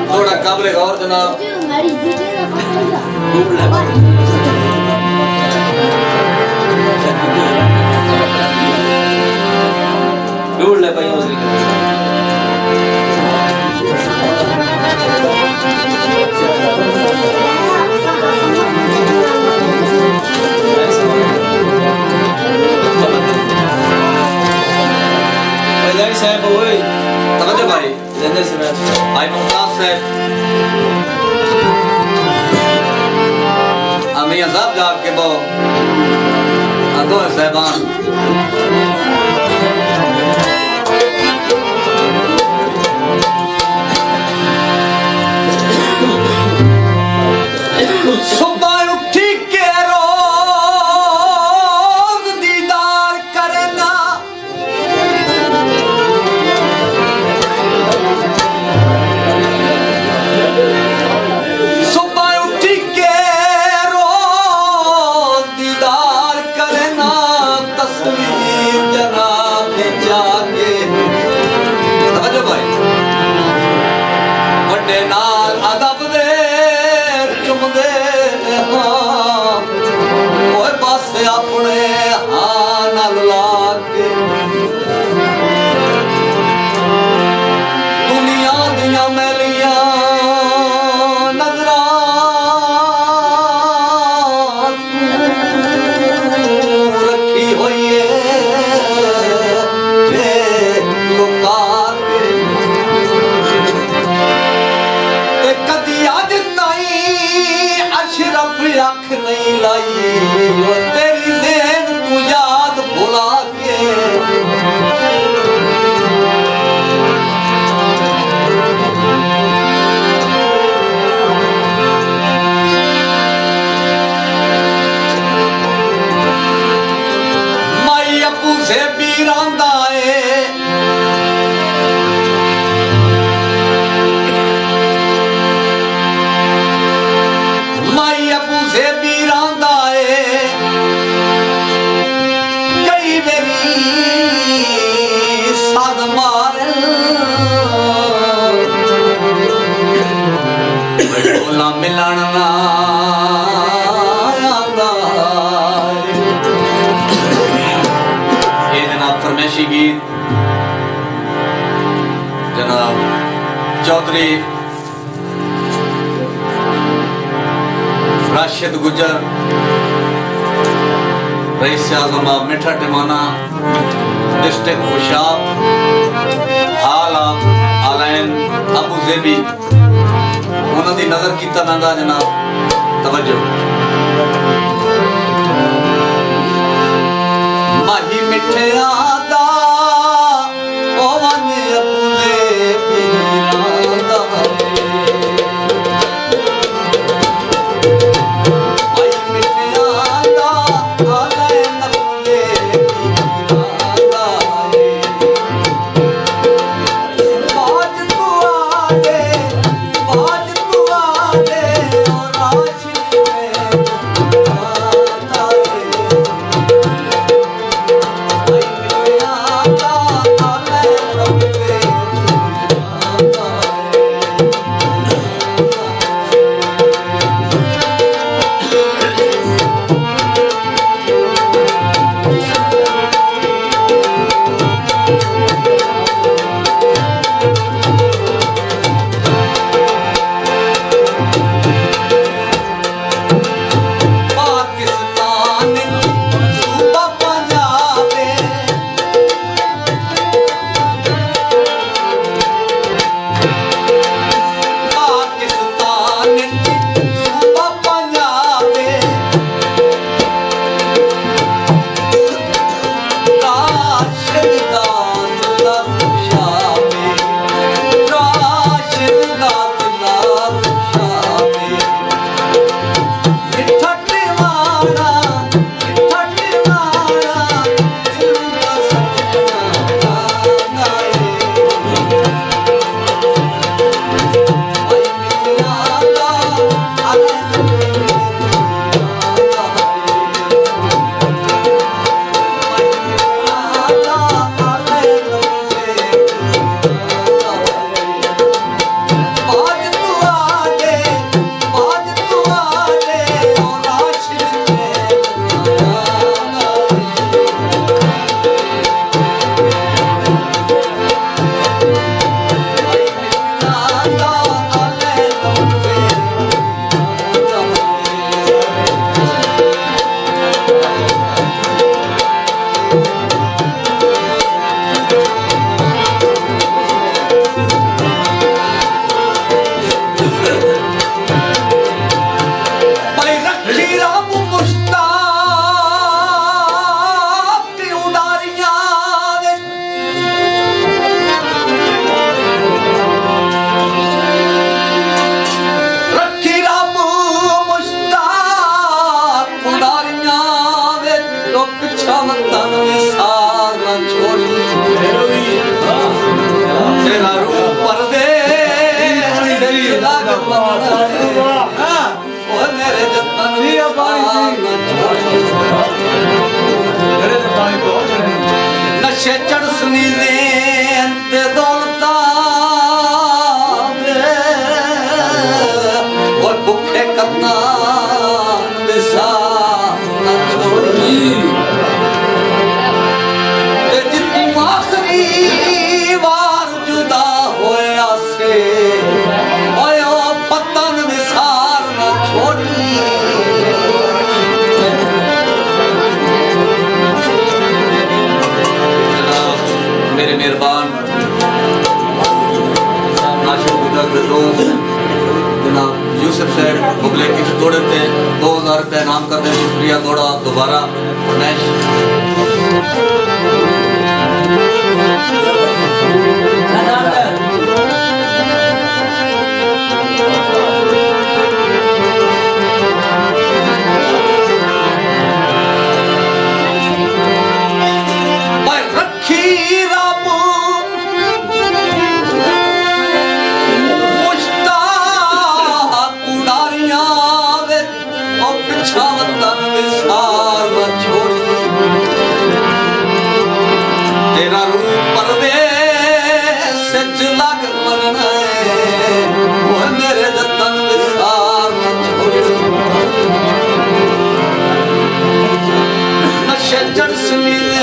थोड़ा काबिल गौर जनाब। ढूंढ ले भाई उसी साहब ओए तवज्जो भाई जंदर से मैं भाई मुमताज साहब अमी अज़ाब जाग के बो अदो साहबान सुबह उठी के रोज दीदार करना अख नहीं लाई तेरी ज़हन तू याद भुला के माई अप्पू से बीरांदा है मिलन ये जनाब फरमाइशी गीत जनाब चौधरी राशिद गुजर रईस आज़म मिठा टिमाना डिस्ट्रिक्ट खुशाब हाल आलैन अबू ज़ेबी उन्होंने नजर कीता नंदा जनाब तवज्जो माही मिठे आदा ओवन अपुले पीरादा माही मिठे आदा आले अपुले पीरादा बाज तू आगे बाज करना विसा न छोड़ी ते जितू आखरी बार जुदा होया से ओयो पतन विसार न छोड़ी मेरे मेहरबान नाशिक गुजर के दोस्त जनाब यूसुफ सैद मुगले की तोड़े थे 2000 रुपये नाम करते शुक्रिया थोड़ा दोबारा फरमाइश तेरा रूप परदेस सच लग मरना वो मेरे दतन विसार न छोड़ नशे चढ़ समीत